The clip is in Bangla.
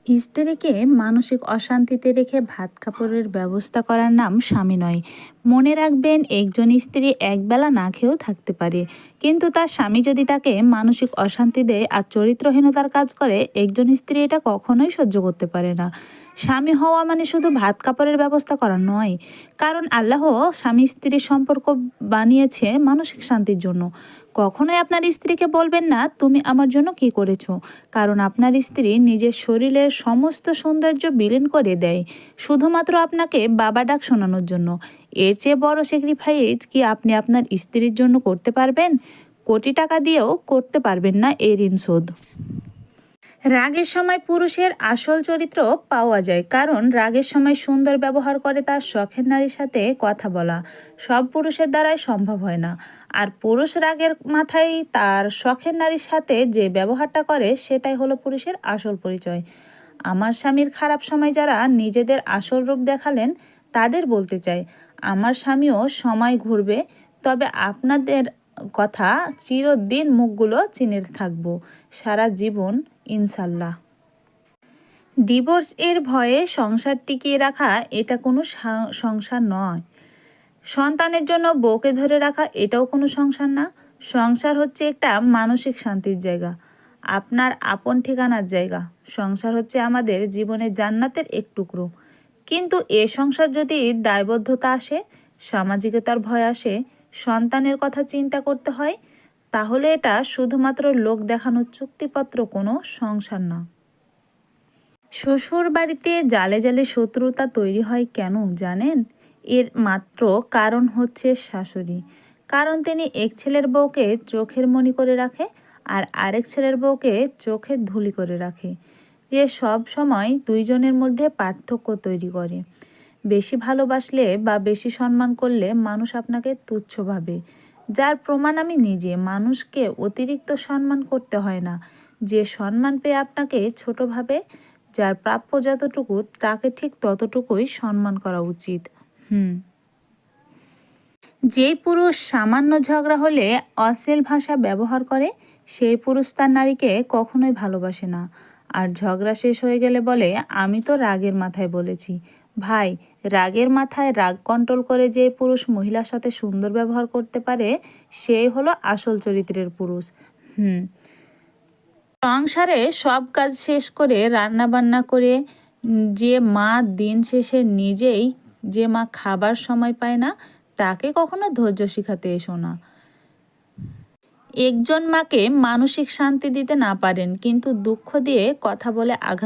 স্ত্রীকে মানসিক অশান্তিতে রেখে ভাত কাপড়ের ব্যবস্থা করার নাম স্বামী নয়। মনে রাখবেন, একজন স্ত্রী একবেলা না খেয়েও থাকতে পারে, কিন্তু তার স্বামী যদি তাকে মানসিক অশান্তি দেয় আর চরিত্রহীনতার কাজ করে, একজন স্ত্রী এটা কখনোই সহ্য করতে পারে না। স্বামী হওয়া মানে শুধু ভাত কাপড়ের ব্যবস্থা করা নয়, কারণ আল্লাহ স্বামী স্ত্রীর সম্পর্ক বানিয়েছে মানসিক শান্তির জন্য। কখনোই আপনার স্ত্রীকে বলবেন না তুমি আমার জন্য কি করেছো, কারণ আপনার স্ত্রী নিজের শরীরের সমস্ত সৌন্দর্য বিলীন করে দেয় শুধুমাত্র আপনাকে বাবা ডাক শোনানোর জন্য। এর চেয়ে বড় স্যাক্রিফাইস কি আপনি আপনার স্ত্রীর জন্য করতে পারবেন? কোটি টাকা দিয়েও করতে পারবেন না এই ঋণ শোধ। রাগের সময় পুরুষের আসল চরিত্র পাওয়া যায়, কারণ রাগের সময় সুন্দর ব্যবহার করে তার শখের নারীর সাথে কথা বলা সব পুরুষের দ্বারাই সম্ভব হয় না। আর পুরুষ রাগের মাথায় তার শখের নারীর সাথে যে ব্যবহারটা করে, সেটাই হলো পুরুষের আসল পরিচয়। আমার স্বামীর খারাপ সময় যারা নিজেদের আসল রূপ দেখালেন, তাদের বলতে চাই, আমার স্বামীও সময় ঘুরবে, তবে আপনাদের কথা চিরদিন মুখগুলো চিনে থাকবো সারা জীবন, ইনশাল্লাহ। ডিভোর্স এর ভয়ে সংসার টিকিয়ে রাখা এটা কোনো সংসার নয়। সন্তানের জন্য বউকে ধরে রাখা এটাও কোনো সংসার না। সংসার হচ্ছে একটা মানসিক শান্তির জায়গা, আপনার আপন ঠিকানার জায়গা। সংসার হচ্ছে আমাদের জীবনের জান্নাতের এক টুকরো। কিন্তু এ সংসার যদি দায়বদ্ধতা আসে, সামাজিকতার ভয় আসে, সন্তানের কথা চিন্তা করতে হয়, তাহলে এটা শুধুমাত্র লোক দেখানোর চুক্তিপত্র, কোনো সংসার না। শ্বশুর বাড়িতে জালে জালে শত্রুতা তৈরি হয় কেন জানেন? এর মাত্র কারণ হচ্ছে শাশুড়ি। কারণ তিনি এক ছেলের বউকে চোখের মণি করে রাখে আর আরেক ছেলের বউকে চোখের ধুলি করে রাখে, যে সব সময় দুইজনের মধ্যে পার্থক্য তৈরি করে। বেশি ভালোবাসলে বা বেশি সম্মান করলে মানুষ আপনাকে তুচ্ছ ভাবে, যার প্রমাণ আমি নিজে। মানুষকে অতিরিক্ত সম্মান করতে হয় না, যে সম্মান পেয়ে আপনাকে ছোট ভাবে, যার প্রাপ্য যতটুকু তাকে ঠিক ততটুকুই সম্মান করা উচিত। যেই পুরুষ সামান্য ঝগড়া হলে অশ্লীল ভাষা ব্যবহার করে, সেই পুরুষ তার নারীকে কখনোই ভালোবাসে না। আর ঝগড়া শেষ হয়ে গেলে বলে, আমি তো রাগের মাথায় বলেছি। ভাই, রাগের মাথায় রাগ কন্ট্রোল করে যে পুরুষ মহিলার সাথে সুন্দর ব্যবহার করতে পারে, সেই হলো আসল চরিত্রের পুরুষ। সংসারে সব কাজ শেষ করে রান্না বান্না করে যে মা দিন শেষে নিজেই, যে মা খাবার সময় পায় না, তাকে কখনো ধৈর্য শিখাতে এসো না। একজন মাকে মানসিক শান্তি দিতে না পারেন, কিন্তু দুঃখ দিয়ে কথা বলে আঘাত